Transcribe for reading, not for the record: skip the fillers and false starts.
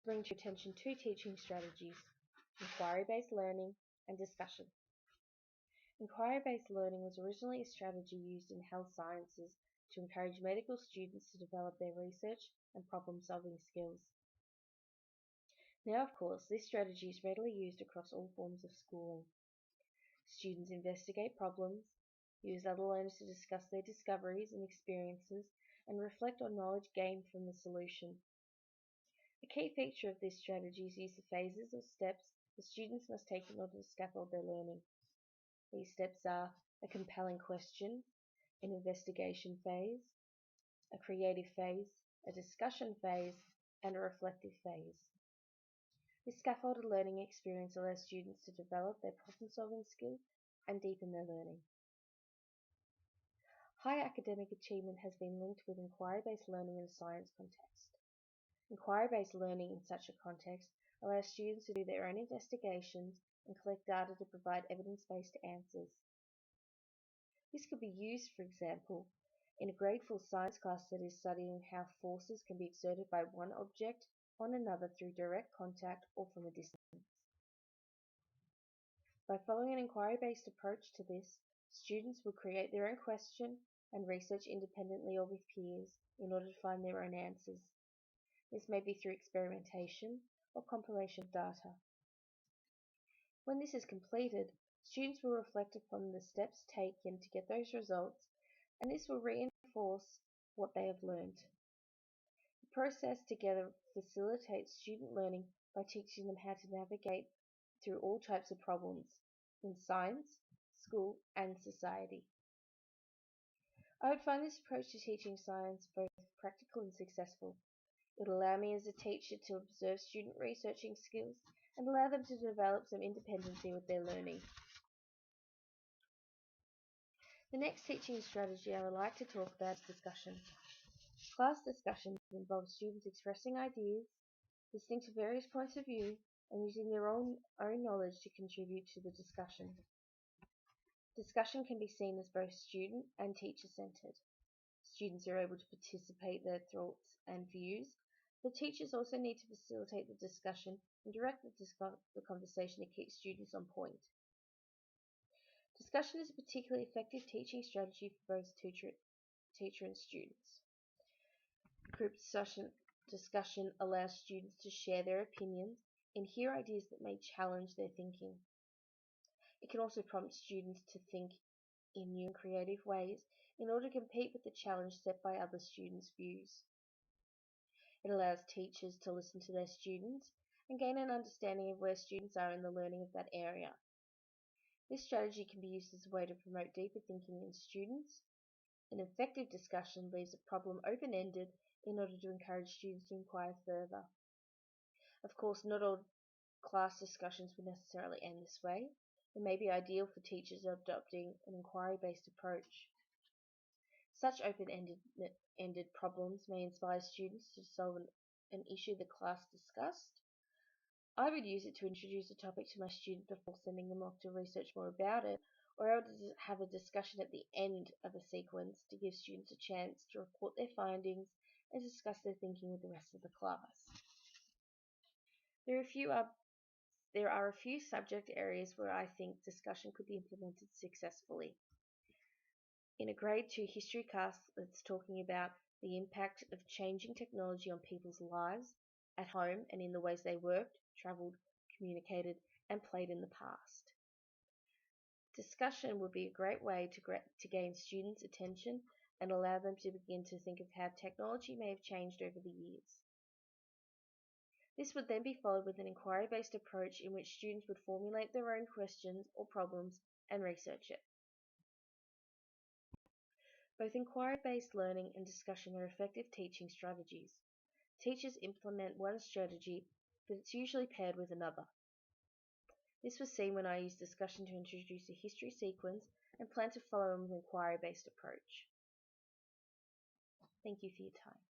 bring to attention two teaching strategies: inquiry-based learning and discussion. Inquiry-based learning was originally a strategy used in health sciences to encourage medical students to develop their research and problem-solving skills. Now, of course, this strategy is readily used across all forms of schooling. Students investigate problems, use other learners to discuss their discoveries and experiences, and reflect on knowledge gained from the solution. A key feature of this strategy is use of phases or steps the students must take in order to scaffold their learning. These steps are a compelling question, an investigation phase, a creative phase, a discussion phase, and a reflective phase. This scaffolded learning experience allows students to develop their problem-solving skills and deepen their learning. High academic achievement has been linked with inquiry-based learning in a science context. Inquiry-based learning in such a context allows students to do their own investigations and collect data to provide evidence-based answers. This could be used, for example, in a grade 4 science class that is studying how forces can be exerted by one object on another through direct contact or from a distance. By following an inquiry-based approach to this, students will create their own question and research independently or with peers in order to find their own answers. This may be through experimentation or compilation of data. When this is completed, students will reflect upon the steps taken to get those results, and this will reinforce what they have learned. The process together facilitates student learning by teaching them how to navigate through all types of problems in science, school, and society. I would find this approach to teaching science both practical and successful. It will allow me as a teacher to observe student researching skills and allow them to develop some independency with their learning. The next teaching strategy I would like to talk about is discussion. Class discussions involve students expressing ideas, listening to various points of view, and using their own knowledge to contribute to the discussion. Discussion can be seen as both student and teacher-centered. Students are able to participate their thoughts and views, but teachers also need to facilitate the discussion and direct the conversation to keep students on point. Discussion is a particularly effective teaching strategy for both teacher and students. Group discussion allows students to share their opinions and hear ideas that may challenge their thinking. It can also prompt students to think in new and creative ways in order to compete with the challenge set by other students' views. It allows teachers to listen to their students and gain an understanding of where students are in the learning of that area. This strategy can be used as a way to promote deeper thinking in students. An effective discussion leaves a problem open-ended in order to encourage students to inquire further. Of course, not all class discussions will necessarily end this way. It may be ideal for teachers adopting an inquiry-based approach. Such open-ended problems may inspire students to solve an issue the class discussed. I would use it to introduce a topic to my students before sending them off to research more about it, or I would have a discussion at the end of a sequence to give students a chance to report their findings and discuss their thinking with the rest of the class. There are a few subject areas where I think discussion could be implemented successfully. In a grade 2 history class that's talking about the impact of changing technology on people's lives at home and in the ways they worked, travelled, communicated, and played in the past. Discussion would be a great way to gain students' attention and allow them to begin to think of how technology may have changed over the years. This would then be followed with an inquiry-based approach in which students would formulate their own questions or problems and research it. Both inquiry-based learning and discussion are effective teaching strategies. Teachers implement one strategy, but it's usually paired with another. This was seen when I used discussion to introduce a history sequence and plan to follow an inquiry-based approach. Thank you for your time.